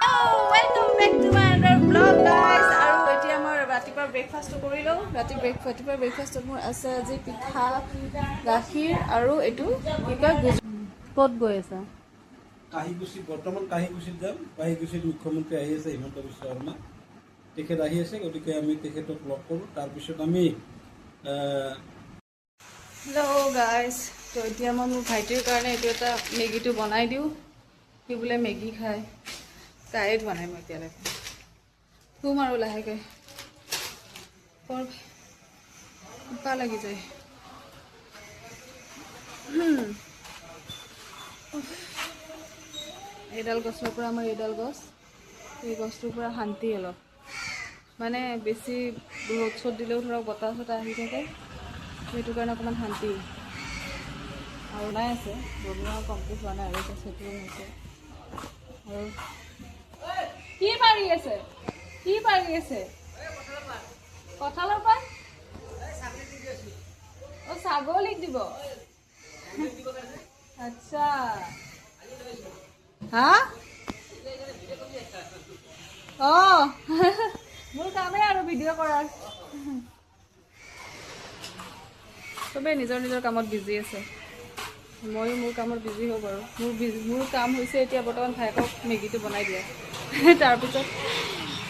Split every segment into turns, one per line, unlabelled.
Welcome back to my another vlog guys. আৰু এতিয়া মই ৰাতিপুৱা ব্ৰেকফাষ্ট কৰিলো। ৰাতিপুৱা ব্ৰেকফাষ্টত মোৰ আছে আজি পিঠা, গাখীৰ আৰু এইটো কি কয় ক'ত গৈ আছে?
কাহিগুচি বৰ্তমান কাহিগুচিত যাম। কাহিগুচিত মুখ্যমন্ত্ৰী আহি আছে হিমন্ত বিশ্ব শৰ্মা। তেখেত আহি আছে, গতিকে আমি তেখেতক লগ কৰোঁ। তাৰপিছত আমি
হেল্ল' গাইজ, তো এতিয়া মই মোৰ ভাইটিৰ কাৰণে এইটো এটা মেগীটো বনাই দিওঁ। সি বোলে মেগী খায়, তাইয়ে ধোৱা নাই মই এতিয়ালৈকে। শুম আৰু লাহেকৈ, বৰ ভোকা লাগি যায়। এইডাল গছৰ পৰা আমাৰ এইডাল গছ, এই গছটোৰ পৰা শান্তি অলপ, মানে বেছি ৰ'দ চ'দ দিলেও ধৰক বতাহ চতাহ আহি থাকে, সেইটো কাৰণে অকণমান শান্তি। আৰু নাই আছে বনোৱা কমপ্লিট হোৱা নাই আৰু এতিয়া সেইটো হৈছে। আৰু কি পাৰি আছে? কি পাৰি আছে? কঁঠালৰ পাত? অ' ছাগলীক দিব? আচ্ছা, হা? অঁ মোৰ কামেই আৰু ভিডিঅ' কৰাৰ। চবেই নিজৰ নিজৰ কামত বিজি আছে, ময়ো মোৰ কামত বিজি হ'ব বাৰু। মোৰ কাম হৈছে এতিয়া বৰ্তমান ভাইকক মেগীটো বনাই দিয়া। তাৰপিছত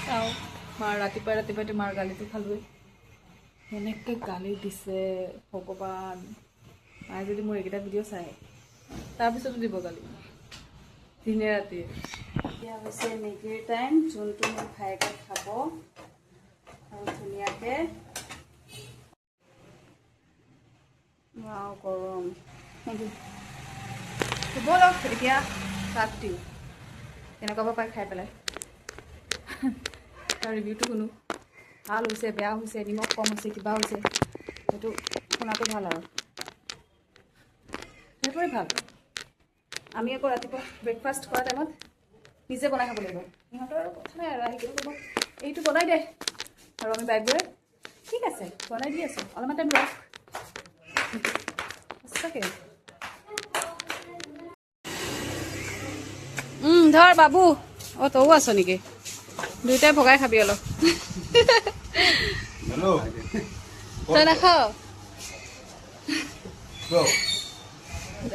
চাওঁ, ৰাতিপুৱাই মাৰ গালিটো খালোঁৱে। এনেকৈ গালি দিছে ভগৱান, মায়ে যদি মোৰ এইকেইটা ভিডিঅ' চায় তাৰপিছতো দিব গালি দিনে ৰাতিয়ে। এতিয়া হৈছে মেগীৰ টাইম, যোনটো মোৰ ভাইকে খাব আৰু ধুনীয়াকৈ। গৰম ব'লক এতিয়া তাত দিওঁ কেনেকুৱা পাই খাই পেলাই। তাৰ ৰিভিউটো শুনো, ভাল হৈছে বেয়া হৈছে, নিমখ কম হৈছে কিবা হৈছে, সেইটো শুনাটো ভাল আৰু সেইটোৱে ভাল। আমি আকৌ ৰাতিপুৱা ব্ৰেকফাষ্ট কৰা টাইমত নিজে বনাই খাব লাগিব। সিহঁতৰ আৰু কথা নাই আৰু আহি কিনে ক'ব এইটো বনাই দে, আৰু আমি বাইক গৈ ঠিক আছে বনাই দি আছোঁ, অলপমান টাইম ৰখ। সঁচাকৈ ধৰ বাবু, অঁ তয়ো আছ নেকি? দুয়োটাই ভগাই খাবি অলপ। তই নাখাৱ?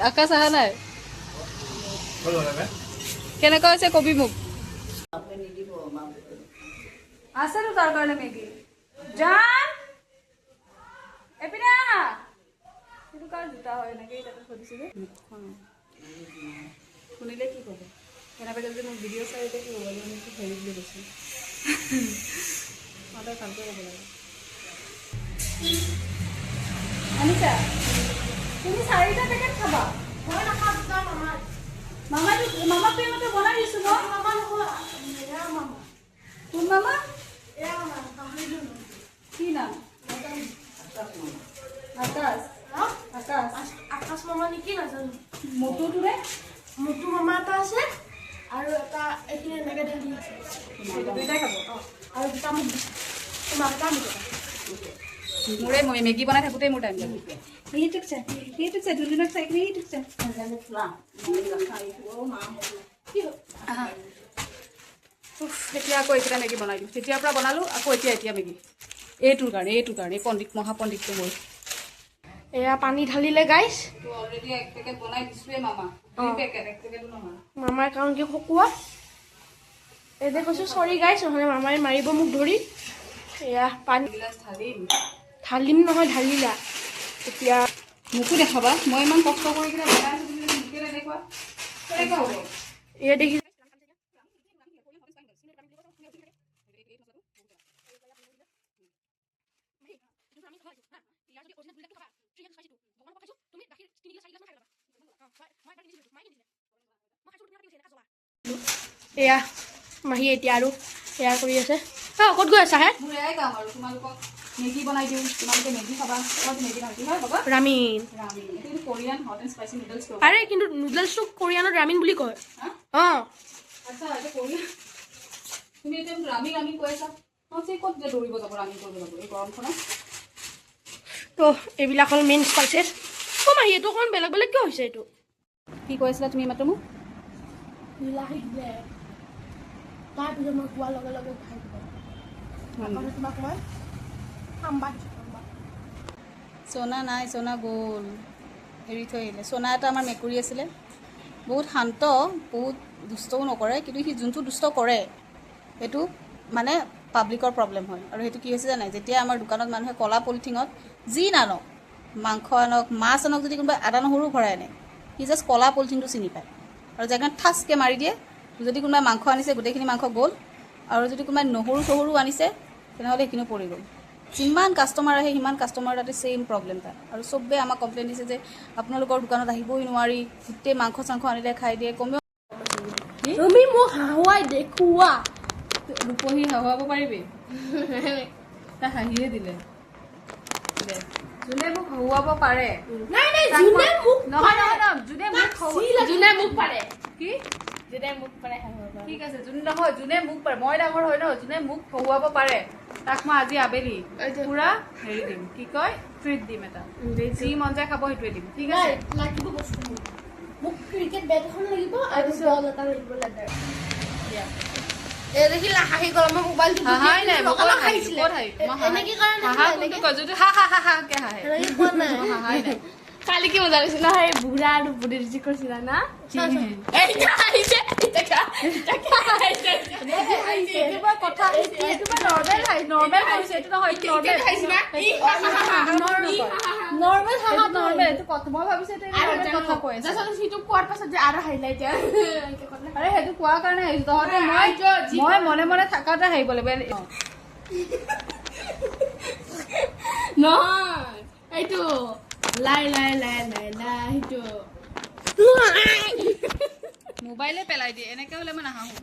আকাশ অহা নাই? কেনেকুৱা হৈছে কবি মোক। আছেতো তাৰ কাৰণে মেগী। জান এপিনে আহা। সেইটো কাৰ জোতা হয় এনেকৈ তাতে থৈ দিছোঁ যে শুনিলে কি ক'ব? কেনেবাকৈ যদি মোক ভিডিঅ' চাই এতিয়া কি ক'ব? মোক হেৰি বুলি কৈছোঁ। সদায় ভালকৈ ক'ব লাগে। আনিছা তুমি 4টা পেকেট খাবা? মই নাখাওঁ, মামাক পেমতে বনাই দিছোঁ মই। মামা নহয়, কোন মামা? কি নাম? আকাশ।
আকাশ মামা নেকি নাজানো।
মটুটোৰে
মটু মামা এটা আছে আৰু এটা এইখিনি এনেকৈ ঢালি আছে।
দুইটাই খাব
আৰু দুটা মোক তোমাক এটা মোক
মোৰে মই মেগী বনাই থাকোঁতেই মোৰ টাইম লাগে। সেইটোক চাই ধুলুনক চাই কিনে সেইটোক চাই এতিয়া আকৌ এইকেইটা মেগী বনাই দিওঁ। তেতিয়াৰ পৰা বনালোঁ আকৌ এতিয়া মেগী এইটোৰ কাৰণে এই মহাপণ্ডিতটো মোৰ।
এয়া পানী ঢালিলে গাইছ।
অলৰেডি 1 পেকেট বনাই দিছোঁৱে মামা। 2 পেকেট, 1 পেকেটো নহয়।
মামাৰ কাৰণ কি শুকোৱা এতিয়া কৈছোঁ চৰি গাইছ, নহ'লে মামাই মাৰিব মোক ধৰি। এয়া পানী ঢালিম নহয়, ঢালিলা এতিয়া
মোকো দেখাবা। মই ইমান কষ্ট কৰি কিনে বনাই আছোঁ, মোকে নেদেখুৱা কেনেকুৱা হ'ব?
এয়া দেখি এয়া মাহী এতিয়া আৰু এয়া কৰি আছে। ক'ত গৈ আছা হে?
মোৰ এয়াই কাম আৰু তোমালোকক মেগী বনাই দিওঁ, তোমালোকে মেগী খাবা। মেগী নহয় কি হয় বাবা?
ৰামিন।
এইটো Korean hot and spicy noodles.
আৰে কিন্তু নুডলছটো কোৰিয়ানত ৰামিন বুলি কয়। অঁ
আচ্ছা, এইটো কোৰিয়ান। তুমি এতিয়া ৰামিন কৈ আছা। ক'ত যে দৌৰিব যাব ৰামিন কৰিব যাব এই গৰমখনত?
তো এইবিলাক হ'ল মেইন স্পাইচেছ। অঁ মাহী এইটো অকণমান বেলেগ বেলেগ কিয় হৈছে? এইটো
কি কৈ আছিলা তুমি মাত্ৰ মোক?
বিলাহী ব্ৰেড। তাৰপিছত মই কোৱাৰ লগে লগে খাই দিব তোমাক মই খাম্বা
সোনা নাই, সোনা গ'ল, এৰি থৈ আহিলে। সোনা এটা আমাৰ মেকুৰী আছিলে, বহুত শান্ত, বহুত দুষ্টও নকৰে, কিন্তু সি যোনটো দুষ্ট কৰে সেইটো মানে পাব্লিকৰ প্ৰব্লেম হয়। আৰু সেইটো কি হৈছে জানে, যেতিয়া আমাৰ দোকানত মানুহে ক'লা পলিথিনত যি নানক, মাংস আনক, মাছ আনক, যদি কোনোবাই আদা নহৰু ভৰাই আনে, সি জাষ্ট ক'লা পলিথিনটো চিনি পায় আৰু জেগাত ঠাচকৈ মাৰি দিয়ে। যদি কোনোবাই মাংস আনিছে গোটেইখিনি মাংস গ'ল, আৰু যদি কোনোবাই নহৰু চহৰু আনিছে তেনেহ'লে সেইখিনিও পৰি গ'ল। যিমান কাষ্টমাৰ আহে সিমান কাষ্টমাৰ তাতে ছেইম প্ৰব্লেম তাত। আৰু চবেই আমাক কমপ্লেইন দিছে যে আপোনালোকৰ দোকানত আহিবই নোৱাৰি, গোটেই মাংস চাংস আনিলে খাই দিয়ে। কমেও
তুমি মোক হাহুৱাই দেখুওৱা
ৰূপহী হাহুৱাব পাৰিবি? তাই হাঁহিয়ে দিলে। দে, যোনে মোক হহুৱাব পাৰে,
নাই নাই যোনে মোক
নহয় নহয় নহয়, যোনে মোক
যোনে মোক পাৰে
কি
যোনে মোক পাৰে হাহুৱাব
ঠিক আছে, যোনে নহয়, যোনে মোক পাৰে, মই ডাঙৰ হয় ন, যোনে মোক হহুৱাব পাৰে তাক মই আজি আবেলি পুৰা হেৰি দিম, কি কয়, ট্ৰিট দিম এটা। যি মন যায় খাব সেইটোৱে দিম, ঠিক আছে?
লাগিব বস্তু মোক ক্ৰিকেট বেট এখন লাগিব আৰু বল এটা লাগিব লাগে। এই দেখিলা হাঁহি গ'ল, মই মোবাইলটো
হাঁহাই নাই, মই ক'ত
হাঁহিছিলে এনেকে কাৰণে
হাঁহা কোনটো কয়, যদি হা হা হা হাকে হাঁহে,
এনেকে কোৱা নাই
হাঁহাই নাই।
কালি কি মজা লাগিছিল না, সেই বুঢ়া আৰু বুঢ়ীৰ যি কৰিছিলা না,
একেবাৰে কথা একেবাৰে নৰ্মেল হাঁহি, নৰ্মেল কৰিছে, এইটো নহয়, এইটো নৰ্মেল, নৰ্মেল এইটো কথা। মই ভাবিছো এইটো নৰ্মেল কথা কৈ আছে।
সিটো কোৱাৰ পাছত যে আৰু হাইলাইট
আৰে সেইটো কোৱাৰ কাৰণে হাঁহিছো, তহঁতে মই মনে মনে থাকাতে হাঁহিব লাগিব।
নহয় এইটো লাই লাই লাই লাই লাই সেইটো
মোবাইলে পেলাই দিয়ে, এনেকে হলে মই নাহাঁহো।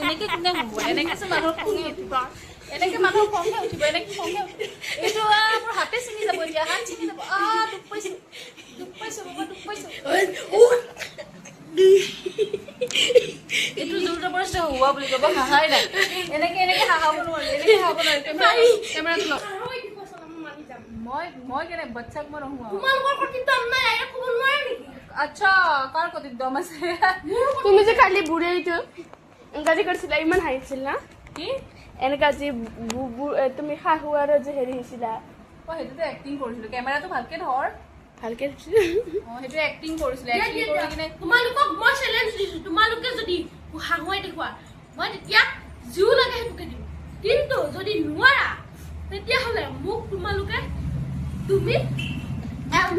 এনেকে কোনে হ'ব? এনেকে মানুহৰ খঙে উঠিব, এনেকে মানুহৰ খঙে উঠিব, এনেকে খঙে উঠিব। এইটো মোৰ হাতে ছিঙি যাব, এতিয়া হাত ছিঙি যাব। দুখ পাইছো, দুখ পাইছো বাবা, দুখ পাইছো। এইটো জোৰ জবৰদস্তি হোৱা বুলি ক'ব, হাঁহাই নাই। এনেকে এনেকে হাঁহাব নোৱাৰি, এনেকে হাঁহাব নোৱাৰি। কেমেৰাটো লওক। মই কেনে বাচ্চাক মই নহোৱা। আচ্ছা, কাৰ কতিত দম আছে?
তুমি যে কালি বুঢ়ীটো গাড়ী কৰিছিলা, ইমান হাঁহিছিল না?
কি
এনেকা যে তুমি শাহু আৰু যে হেৰি হৈছিলা,
সেইটোতো এক্টিং কৰিছিলো। কেমেৰাটো ভালকে ধৰ,
ভালকে
সেইটো এক্টিং কৰিছিলো। এক্টিং কৰি কিনে
তোমালোকক মই চেলেঞ্জ দিছো, তোমালোকে যদি হাঁহুৱাই দেখুৱা মই তেতিয়া জিও লাগে সেইটোকে দিম, কিন্তু যদি নোৱাৰা তেতিয়াহ'লে মোক তোমালোকে তুমি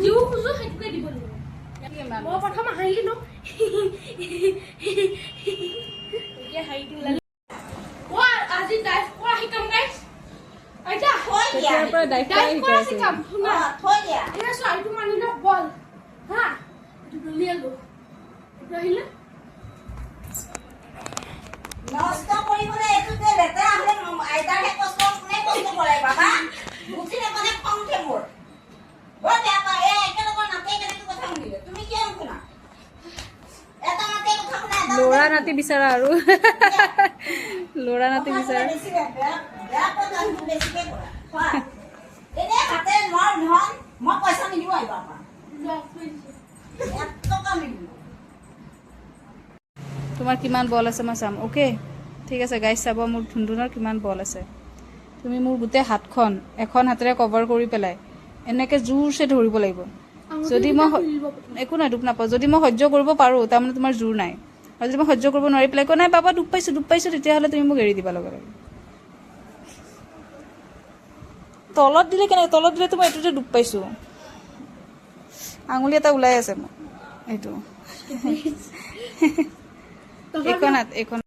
জিও খোজো সেইটোকে দিব লাগিব। মই প্ৰথম হাঁহিলো, এতিয়া হাঁহিটো ওলালে। আজি ডাইভ কৰা শিকাম গাইছ, আইতা
তেতিয়াৰ পৰা
ডাইভ কৰা শিকাম। শুনা এয়া চোৱা, এইটো মানি লওক বল হা, এইটো দলিয়ালো, এইটো আহিলে
নষ্ট কৰিবলৈ এইটোতে লেতেৰা হ'লে আইতাৰহে কষ্ট, কোনে কষ্ট কৰে বাবা? বুজি নাপালে খং উঠে মোৰ, বৰ বেয়া পায়। একেলগৰ নাতে কেনেকে কথা শুনিলে, তুমি কিয় নুশুনা? এটা নাতে কথা শুনা,
ল'ৰা নাতি বিচাৰা আৰু ল'ৰা নাতি বিচাৰা।
বেছি বেয়া কথা বেছিকে কৰা। এনে হাতে নৰ ধন মই পইচা নিদিব আহিবা পৰা, 1 টকা নিদিব।
তোমাৰ কিমান বল আছে মই চাম, অ'কে? ঠিক আছে গাইজ, চাব মোৰ ধুন্দুনৰ কিমান বল আছে। তুমি মোৰ গোটেই হাতখন এখন হাতেৰে কভাৰ কৰি পেলাই এনেকৈ জোৰছে ধৰিব লাগিব। যদি মই একো নাই, দুখ নাপাওঁ। যদি মই সহ্য কৰিব পাৰোঁ তাৰমানে তোমাৰ জোৰ নাই, আৰু যদি মই সহ্য কৰিব নোৱাৰি পেলাই কয় নাই বাবা দুখ পাইছোঁ, তেতিয়াহ'লে তুমি মোক এৰি দিবা লগে লগে। তলত দিলে কেনেকৈ? তলত দিলেতো মই এইটোতে দুখ পাইছোঁ। আঙুলি এটা ওলাই আছে মোৰ, এইটো এইখন হাত, এইখন।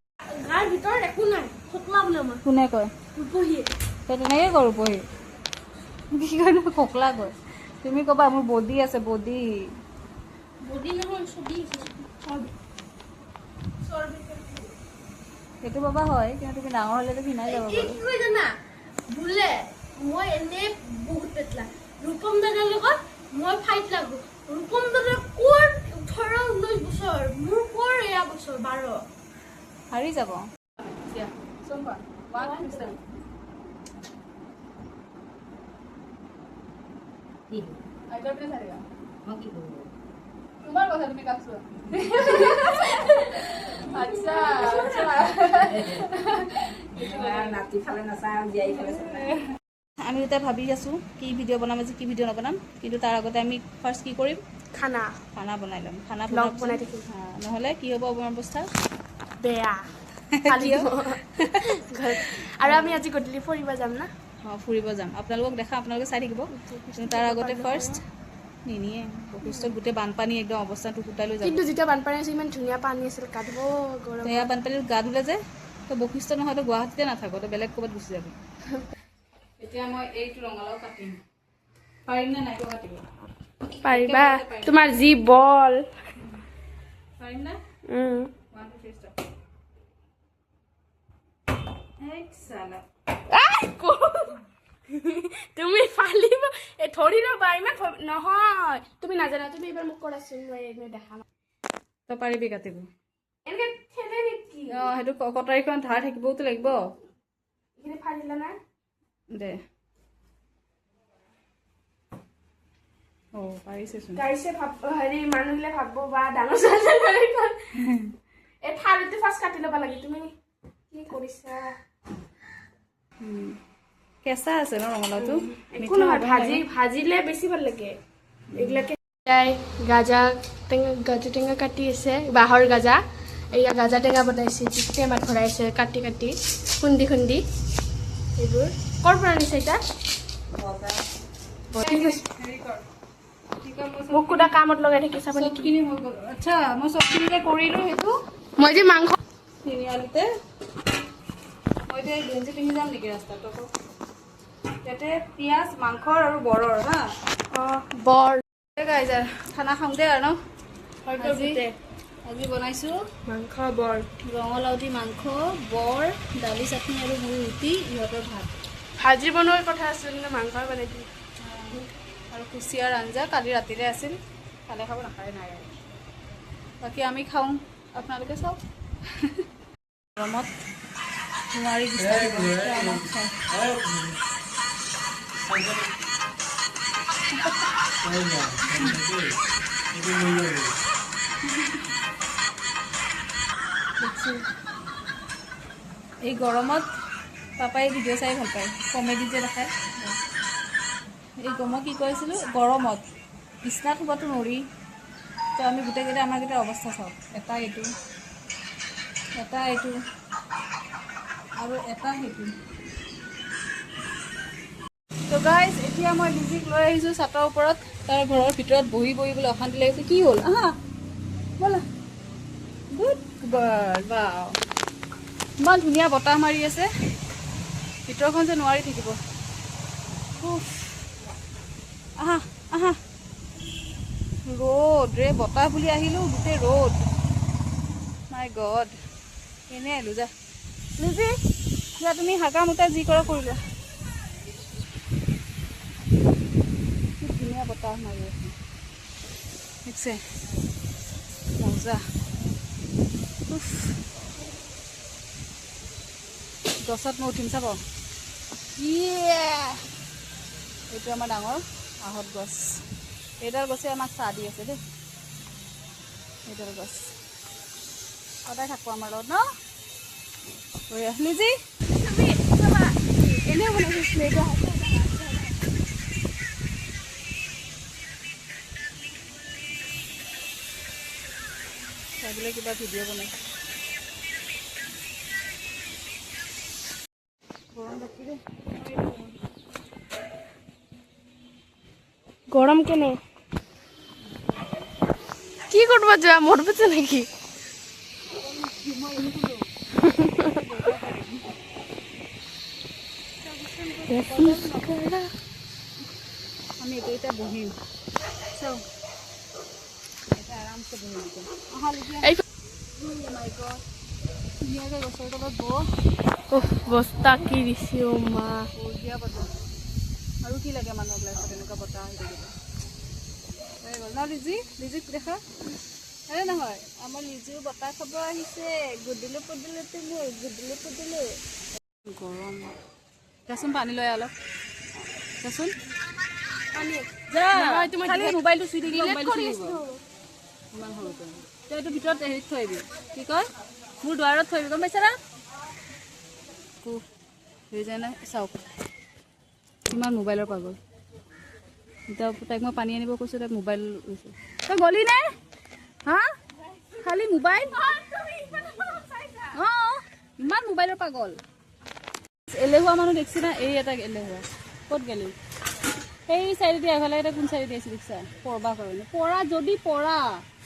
গাৰ ভিতৰত একো নাই, খোকলা বোলে মই
কোনে কয়?
ৰূপহীয়ে।
তই তেনেকৈ কৰোঁ পঢ়ি, কি কয় নহয়, খোকলা কয়। তুমি ক'বা মোৰ বডি আছে, বডি।
বডি নহয়, ছবি আছে, চৰ্বি।
সেইটো বাবা হয়, কিন্তু তুমি ডাঙৰ হ'লেতো ক্ষীণাই যাব
কি
বাৰু।
কয় জানা, বোলে মই এনে বহুত পেটলা, ৰূপম দাদাৰ লগত মই ফাইট লাগো। ৰূপম দাদাৰ ক'ৰ 18-19 বছৰ, মোৰ ক'ৰ এয়া বছৰ 12।
হাৰি যাব। দিয়া, চম্পা,
কি
আইতাৰ পিনে চাই থাকা
মই কি কৰোঁ
তোমাৰ কথা তুমি কাক চোৱা আচ্ছা আচ্ছা
নাতি ফালে নাচাই আৰু জীয়াই ফালে চাই
আমি এতিয়া ভাবি আছোঁ কি ভিডিঅ' বনাম আজি কি ভিডিঅ' নবনাম কিন্তু তাৰ আগতে আমি ফাৰ্ষ্ট কি কৰিম
খানা
খানা বনাই ল'ম খানা
ব্লগ
বনাই
বনাই থাকিম।
নহ'লে কি হ'ব আমাৰ অৱস্থা
বেয়া আৰু আমি আজি গধূলি ফুৰিব যাম না
অঁ ফুৰিব যাম আপোনালোকক দেখা আপোনালোকে চাই থাকিব কিন্তু তাৰ আগতে ফাৰ্ষ্ট নিনিয়ে বশিষ্ঠত গোটেই বানপানী একদম অৱস্থাটো গোটাই লৈ যাব
কিন্তু যেতিয়া বানপানী আছিল ইমান ধুনীয়া পানী আছিল গা ধুব গৰম
এয়া বানপানীত গা ধুলে যে তো বশিষ্ঠ নহয়তো গুৱাহাটীতে নাথাকো তো বেলেগ ক'ৰবাত গুচি যাবি এতিয়া মই এইটো ৰঙালাও কাটিম পাৰিম নে নাই কাটিব
পাৰিবা তোমাৰ যি বল
পাৰিম না 1 2 3 start এক সালা
তুমি ফালিব এই থৰি ৰবা ইমান নহয় তুমি নাজানা তুমি এইবাৰ মোক কৰাচোন মই এইবাৰ দেখা নাই
তই পাৰিবি কাটিব
এনেকে ঠেলে নেকি
অঁ সেইটো কটাৰীখন ধাৰ থাকিবওতো লাগিব
এইখিনি ফালিলা না
দে পাৰিছেচোন
গাইছে হেৰি মানুহবিলাক ভাবব বা ডাঙৰ ছোৱালী এই থালিটো ফাৰ্ষ্ট কাটি ল'ব লাগে তুমি কি কৰিছা
কেঁচা আছে ন ৰঙালাওটো
একো নহয় ভাজিলে বেছি ভাল লাগে এইবিলাকে গাজা টেঙা কাটি আছে বাঁহৰ গাজা এয়া গাজা টেঙা বনাইছে টেমাত ভৰাইছে কাটি কাটি খুন্দি খুন্দি এইবোৰ ক'ৰ পৰা আনিছে এতিয়া মোক কোনোবা কামত লগাই থাকি চাব নেকি
চবখিনি হৈ গ'ল আচ্ছা মই চবখিনিতে কৰিলোঁ সেইটো
মই যে মাংস
তিনিআলিতে মই এতিয়া গেঞ্জি পিন্ধি যাম নেকি ৰাস্তাত আকৌ ইয়াতে পিঁয়াজ মাংসৰ আৰু বৰৰ হা
বৰ
গাইজ খানা খাওঁ দে আৰু ন
আজি
আজি বনাইছোঁ
মাংস বৰ
ৰঙালাও দি মাংস বৰ দালি চাটনি আৰু মোৰ ৰুটি ইহঁতৰ ভাত
ভাজি বনোৱাৰ কথা আছিল কিন্তু মাংস বনাই দিম
আৰু কুচিয়াৰ আঞ্জা কালি ৰাতিৰে আছিল খালে খাব নাখায় নাই আৰু বাকী আমি খাওঁ আপোনালোকে চাওক গৰমত নোৱাৰি বিচাৰিব আমাক খাওঁ এই গৰমত পাপাই ভিডিঅ' চাই ভাল পায় কমেডি যে দেখায় এই মই কি কৈছিলোঁ গৰমত বিচনাত শুবতো নৰি তো আমি গোটেইকেইটা আমাৰকেইটা অৱস্থা চাওক এটা এইটো আৰু এটা সেইটো তো গাইজ এতিয়া মই লিজিক লৈ আহিছোঁ ছাতৰ ওপৰত তাৰ ঘৰৰ ভিতৰত বহি বহি বোলে অশান্তি লাগিছে কি হ'ল আহা ব'লা গুড গাৰ্ল বাও ইমান ধুনীয়া বতাহ মাৰি আছে ভিতৰখন যে নোৱাৰি থাকিব আহা আহা ৰ'দ ৰে বতাহ বুলি আহিলোঁ গোটেই ৰ'দ মাই গড এনেই আহিলোঁ যা লিজি যা তুমি হাগা মোটা যি কৰা কৰি লোৱা কি ধুনীয়া বতাহ মাৰি আছে দেখিছে মজা গছত মই উঠিম চাব এইটো আমাৰ ডাঙৰ আহঁত গছ এইডাল গছে আমাক চাহ দি আছে দেই এইডাল গছ সদায় থাকোঁ আমাৰ লগত ন লিজি
এনেই বনাইছিলো
চাবলৈ কিবা ভিডিঅ' বনাইছে গৰম বাকী দেই
গৰম কেনে কি কৰিব যোৱা মৰবছে নেকি
আমি এতিয়া বহিম চাওঁ এতিয়া আৰামছে বহিম ধুনীয়াকৈ গছৰ তলত
বস্তা কি দিছে মা
বঢ়িয়া বতাহ আৰু কি লাগে মানুহক লাইফত এনেকুৱা বতাহ আহি থাকিব হৈ গ'ল ন লিজিক দেখা আৰে নহয় আমাৰ লিজিও বতাহ খাব আহিছে গধূলি গৰম যাচোন পানী লৈ অলপ যাচোন যা
নহয়, তুমি
খালি
delete-
মোবাইলটো চুই থাকিব
delete
মোবাইলটো
কৰি
চুই
আছিলো।
ইমান সৰুতে তই এইটো ভিতৰত হেৰিত থৈ আহিবি কি কয় মোৰ দুৱাৰত থৈ আহিবি গম পাইছা না হৈ যায় না চাওক কিমান মোবাইলৰ পাগল এতিয়া তাইক মই পানী আনিব কৈছোঁ তাইক মোবাইল লৈছোঁ তই গলি নে হা খালি মোবাইল অঁ ইমান মোবাইলৰ পাগল এলেহুৱা মানুহ দেখিছি না এই এটা এলেহুৱা ক'ত গেলি সেই চাইডেদি এফালে এটা কোন চাইডেদি আছে দেখিছা পঢ়বা কাৰণে পঢ়া যদি পঢ়া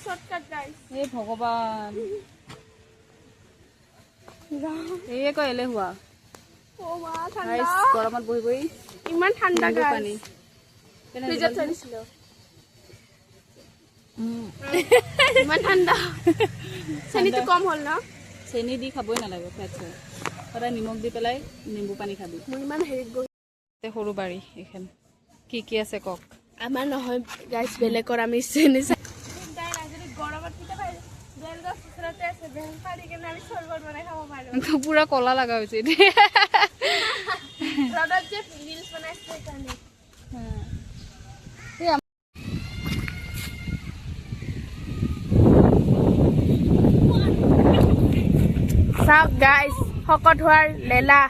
শৰ্টকাট গাইছ
এই ভগৱান এই কয় এলেহুৱা হাইছ, গৰমত বহি বহি
ইমান ঠাণ্ডা
নিম্বু
গাইছ
পানী কেনে
ফ্ৰিজত থৈ দিছিলো ইমান ঠাণ্ডা চেনিটো কম হ'ল ন
চেনি দি খাবই নালাগে ফেট হয় সদায় নিমখ দি পেলাই নিম্বু পানী খাবি
মোৰ ইমান হেৰিত গৈ
সৰু বাৰী এইখন কি কি আছে কওক
আমাৰ নহয় গাইছ বেলেগৰ আমি চেনি গৰমত
পুৰা কলা লগা হৈছে এতিয়া
ৰ'দত যে ৰিলছ বনাইছে সেইকাৰণে চাওক গাইজ শকত হোৱাৰ লেলা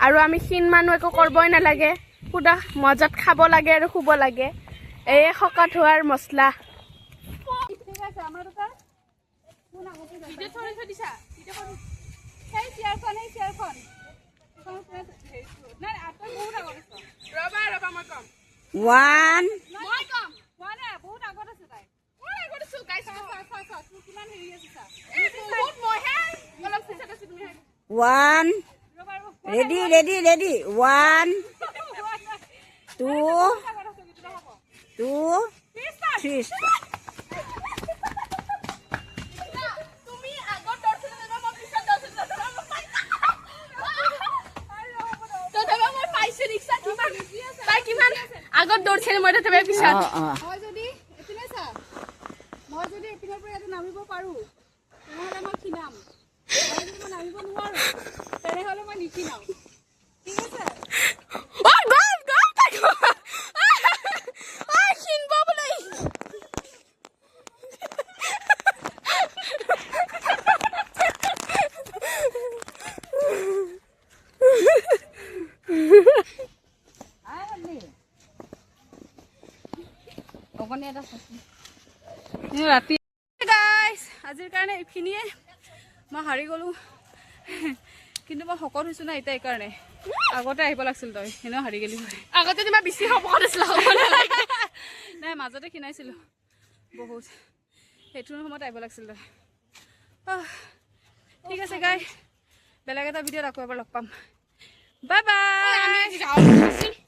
আৰু আমি ক্ষীণ মানুহ একো কৰিবই নালাগে সুদা মজাত খাব লাগে আৰু শুব লাগে এই শকত হোৱাৰ মছলা
ঠিক আছে আমাৰ দুটা কোন আগতে ভিডিঅ' থৈ দিছা সেই চেয়াৰখন নাই আতই বহুত আগত আছে
ৰবা মই কম
1
মই কম
কোৱা নাই বহুত আগত আছে তাই
মই আগত আছো গাইজ
তোৰ কিমান হেৰি আছে চা
বহুত মইহে অলপ পিছত আছো তুমি
1 ৰেডি ৰেডি ৰেডি 1 2 2 3
তুমি আগত দৰ্শন মই পিছত দৰ্শন তথাপি মই পাইছো ৰিক্সা কিমান তাই কিমান আগত দৌৰছিলে মই তথাপি পিছত
মই যদি এইপিনে চা মই যদি এইপিনৰ পৰা ইয়াতে নামিব পাৰোঁ তেনেহ'লে মই ক্ষীণাম আৰু যদি মই নামিব নোৱাৰোঁ তেনেহ'লে মই নিক্ষীণাম ঠিক আছে ৰাতি গাইছ আজিৰ কাৰণে এইখিনিয়ে মই হাৰি গ'লোঁ কিন্তু মই শকত হৈছোঁ না এতিয়া এইকাৰণে আগতে আহিব লাগিছিল তই এনেও হাৰি গেলি
আগতে তোমাৰ বেছি শকত আছিলা
নাই মাজতে ক্ষীণাইছিলোঁ বহুত সেইটো সময়ত আহিব লাগিছিল তই ঠিক আছে গাই বেলেগ এটা ভিডিঅ'ত আকৌ এবাৰ লগ পাম বাই বাই